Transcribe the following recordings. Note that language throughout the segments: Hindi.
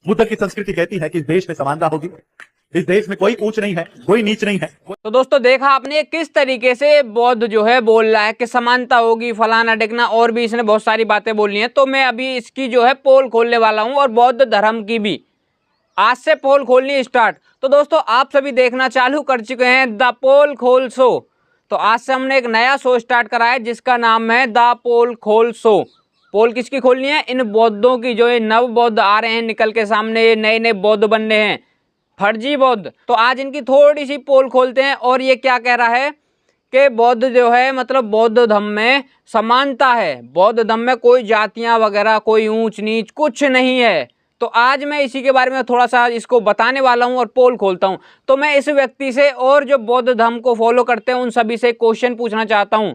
बुद्ध की संस्कृति कहती है कि इस देश में समानता होगी, इस देश में कोई ऊंच नहीं है, कोई नीच नहीं है। तो दोस्तों देखा आपने किस तरीके से बौद्ध जो है बोल रहा है कि समानता होगी, फलाना ढिकना, और भी इसने बहुत सारी बातें बोली हैं। तो मैं अभी इसकी जो है पोल खोलने वाला हूं, और बौद्ध धर्म की भी आज से पोल खोलनी स्टार्ट। तो दोस्तों आप सभी देखना चालू कर चुके हैं द पोल खोल शो। तो आज से हमने एक नया शो स्टार्ट करा है जिसका नाम है द पोल खोल शो। पोल किसकी खोलनी है? इन बौद्धों की, जो ये नव बौद्ध आ रहे हैं निकल के सामने, ये नए नए बौद्ध बन रहे हैं, फर्जी बौद्ध। तो आज इनकी थोड़ी सी पोल खोलते हैं। और ये क्या कह रहा है कि बौद्ध जो है, मतलब बौद्ध धर्म में समानता है, बौद्ध धर्म में कोई जातियां वगैरह, कोई ऊंच नीच कुछ नहीं है। तो आज मैं इसी के बारे में थोड़ा सा इसको बताने वाला हूं और पोल खोलता हूं। तो मैं इस व्यक्ति से और जो बौद्ध धर्म को फॉलो करते हैं उन सभी से क्वेश्चन पूछना चाहता हूं,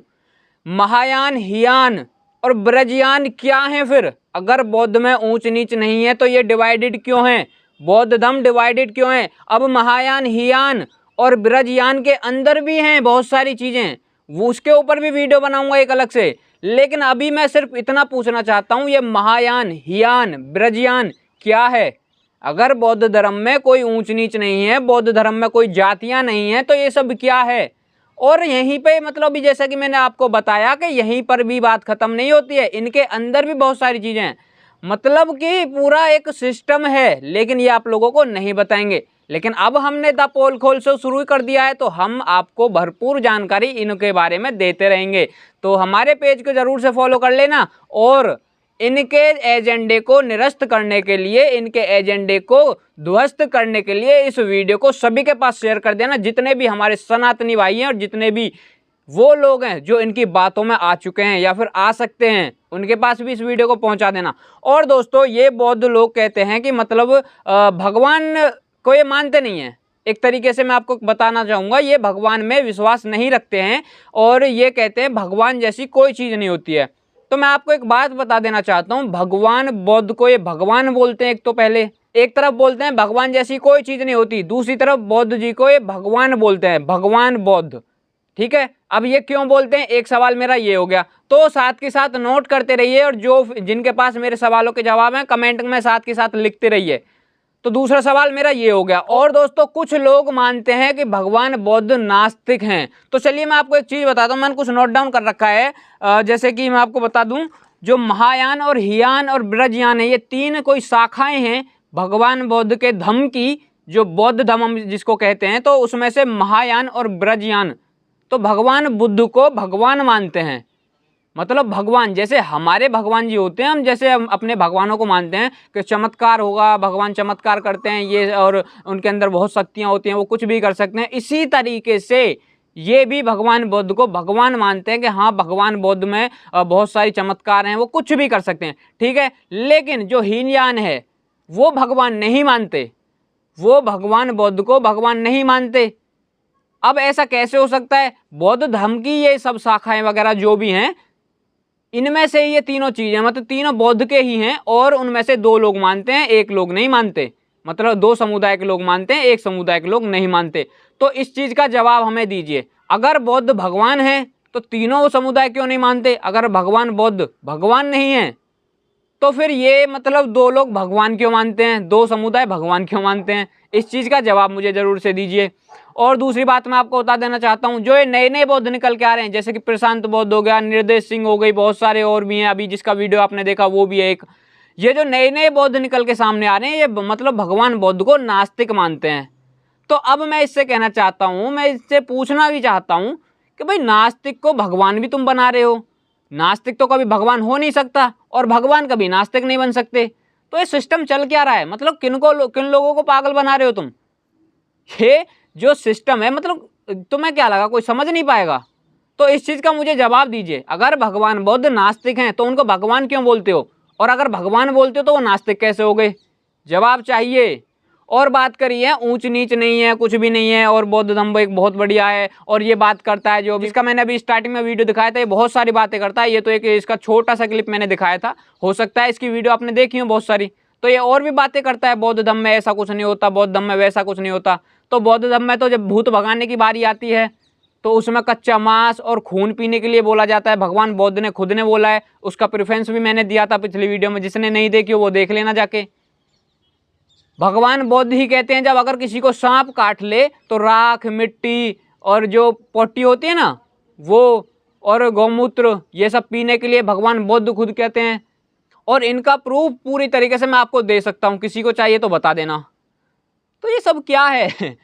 महायान, हियान और ब्रजयान क्या है? फिर अगर बौद्ध में ऊंच नीच नहीं है तो ये डिवाइडेड क्यों है? बौद्ध धर्म डिवाइडेड क्यों है? अब महायान, हियान और ब्रजयान के अंदर भी हैं बहुत सारी चीजें, वो उसके ऊपर भी वीडियो बनाऊंगा एक अलग से। लेकिन अभी मैं सिर्फ इतना पूछना चाहता हूं, ये महायान, हियान, ब्रजयान क्या है? अगर बौद्ध धर्म में कोई ऊंच नीच नहीं है, बौद्ध धर्म में कोई जातियां नहीं है, तो ये सब क्या है? और यहीं पे मतलब भी जैसा कि मैंने आपको बताया कि यहीं पर भी बात खत्म नहीं होती है, इनके अंदर भी बहुत सारी चीजें हैं। मतलब कि पूरा एक सिस्टम है, लेकिन ये आप लोगों को नहीं बताएंगे। लेकिन अब हमने द पोल खोल शो शुरू कर दिया है, तो हम आपको भरपूर जानकारी इनके बारे में देते रहेंगे। तो हमारे पेज को जरूर से फॉलो कर लेना, और इनके एजेंडे को निरस्त करने के लिए, इनके एजेंडे को ध्वस्त करने के लिए इस वीडियो को सभी के पास शेयर कर देना। जितने भी हमारे सनातनी भाई हैं और जितने भी वो लोग हैं जो इनकी बातों में आ चुके हैं या फिर आ सकते हैं, उनके पास भी इस वीडियो को पहुंचा देना। और दोस्तों ये बौद्ध लोग कहते हैं कि मतलब भगवान को ये मानते नहीं हैं। एक तरीके से मैं आपको बताना चाहूँगा, ये भगवान में विश्वास नहीं रखते हैं और ये कहते हैं भगवान जैसी कोई चीज़ नहीं होती है। तो मैं आपको एक बात बता देना चाहता हूँ, भगवान, बौद्ध को ये भगवान बोलते हैं। एक तो पहले एक तरफ बोलते हैं भगवान जैसी कोई चीज़ नहीं होती, दूसरी तरफ बौद्ध जी को ये भगवान बोलते हैं, भगवान बौद्ध। ठीक है, अब ये क्यों बोलते हैं, एक सवाल मेरा ये हो गया। तो साथ के साथ नोट करते रहिए, और जो जिनके पास मेरे सवालों के जवाब हैं कमेंट में साथ के साथ लिखते रहिए। तो दूसरा सवाल मेरा ये हो गया। और दोस्तों कुछ लोग मानते हैं कि भगवान बौद्ध नास्तिक हैं। तो चलिए मैं आपको एक चीज़ बताता हूँ, मैंने कुछ नोट डाउन कर रखा है। जैसे कि मैं आपको बता दूँ, जो महायान और हियान और ब्रजयान है, ये तीन कोई शाखाएं हैं भगवान बौद्ध के धम्म की, जो बौद्ध धम्म हम जिसको कहते हैं। तो उसमें से महायान और ब्रजयान तो भगवान बुद्ध को भगवान मानते हैं। मतलब भगवान जैसे हमारे भगवान जी होते हैं, हम जैसे हम अपने भगवानों को मानते हैं कि चमत्कार होगा, भगवान चमत्कार करते हैं ये, और उनके अंदर बहुत शक्तियाँ होती हैं, वो कुछ भी कर सकते हैं। इसी तरीके से ये भी भगवान बुद्ध को भगवान मानते हैं कि हाँ भगवान बुद्ध में बहुत सारी चमत्कार हैं, वो कुछ भी कर सकते हैं। ठीक है, लेकिन जो हीनयान है वो भगवान नहीं मानते, वो भगवान बुद्ध को भगवान नहीं मानते। अब ऐसा कैसे हो सकता है? बौद्ध धर्म की ये सब शाखाएं वगैरह जो भी हैं, इनमें से ये तीनों चीजें मतलब तीनों बौद्ध के ही हैं, और उनमें से दो लोग मानते हैं, एक लोग नहीं मानते। मतलब दो समुदाय के लोग मानते हैं, एक समुदाय के लोग नहीं मानते। तो इस चीज का जवाब हमें दीजिए। अगर बौद्ध भगवान है तो तीनों समुदाय क्यों नहीं मानते? अगर भगवान बौद्ध भगवान नहीं है तो फिर ये मतलब दो लोग भगवान क्यों मानते हैं, दो समुदाय भगवान क्यों मानते हैं? इस चीज़ का जवाब मुझे ज़रूर से दीजिए। और दूसरी बात मैं आपको बता देना चाहता हूँ, जो ये नए नए बौद्ध निकल के आ रहे हैं, जैसे कि प्रशांत बौद्ध हो गया, निर्देश सिंह हो गई, बहुत सारे और भी हैं, अभी जिसका वीडियो आपने देखा वो भी है एक। ये जो नए नए बौद्ध निकल के सामने आ रहे हैं, ये मतलब भगवान बौद्ध को नास्तिक मानते हैं। तो अब मैं इससे कहना चाहता हूँ, मैं इससे पूछना भी चाहता हूँ कि भाई नास्तिक को भगवान भी तुम बना रहे हो। नास्तिक तो कभी भगवान हो नहीं सकता, और भगवान कभी नास्तिक नहीं बन सकते। तो ये सिस्टम चल क्या रहा है? मतलब किन लोगों को पागल बना रहे हो तुम? ये जो सिस्टम है, मतलब तुम्हें क्या लगा कोई समझ नहीं पाएगा? तो इस चीज़ का मुझे जवाब दीजिए। अगर भगवान बुद्ध नास्तिक हैं तो उनको भगवान क्यों बोलते हो, और अगर भगवान बोलते हो तो वो नास्तिक कैसे हो गए? जवाब चाहिए। और बात करिए ऊंच नीच नहीं है, कुछ भी नहीं है, और बौद्ध धर्म एक बहुत बढ़िया है, और ये बात करता है जो जिसका मैंने अभी स्टार्टिंग में वीडियो दिखाया था, ये बहुत सारी बातें करता है। ये तो एक इसका छोटा सा क्लिप मैंने दिखाया था, हो सकता है इसकी वीडियो आपने देखी हो बहुत सारी। तो ये और भी बातें करता है, बौद्ध धर्म में ऐसा कुछ नहीं होता, बौद्ध धर्म में वैसा कुछ नहीं होता। तो बौद्ध धर्म में तो जब भूत भगाने की बारी आती है तो उसमें कच्चा मांस और खून पीने के लिए बोला जाता है। भगवान बौद्ध ने खुद ने बोला है, उसका प्रेफरेंस भी मैंने दिया था पिछली वीडियो में, जिसने नहीं देखी हो वो देख लेना जाके। भगवान बुद्ध ही कहते हैं जब अगर किसी को सांप काट ले तो राख, मिट्टी और जो पोटी होती है ना वो और गौमूत्र ये सब पीने के लिए भगवान बुद्ध खुद कहते हैं। और इनका प्रूफ पूरी तरीके से मैं आपको दे सकता हूँ, किसी को चाहिए तो बता देना। तो ये सब क्या है?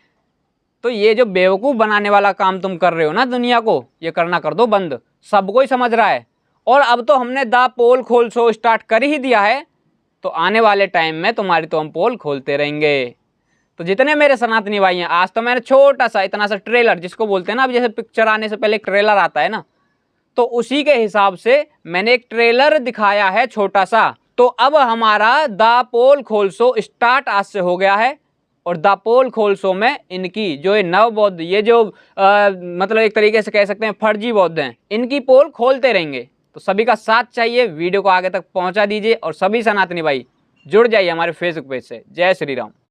तो ये जो बेवकूफ़ बनाने वाला काम तुम कर रहे हो ना दुनिया को, ये करना कर दो बंद। सबको ही समझ रहा है। और अब तो हमने द पोल खोल शो स्टार्ट कर ही दिया है, तो आने वाले टाइम में तुम्हारी तो हम पोल खोलते रहेंगे। तो जितने मेरे सनातनी भाई हैं, आज तो मैंने छोटा सा इतना सा ट्रेलर, जिसको बोलते हैं ना अब जैसे पिक्चर आने से पहले एक ट्रेलर आता है ना, तो उसी के हिसाब से मैंने एक ट्रेलर दिखाया है छोटा सा। तो अब हमारा द पोल खोल शो स्टार्ट आज से हो गया है। और द पोल खोल शो में इनकी जो ये नव बौद्ध, ये जो मतलब एक तरीके से कह सकते हैं फर्जी बौद्ध हैं, इनकी पोल खोलते रहेंगे। तो सभी का साथ चाहिए, वीडियो को आगे तक पहुंचा दीजिए और सभी सनातनी भाई जुड़ जाइए हमारे फेसबुक पेज से। जय श्री राम।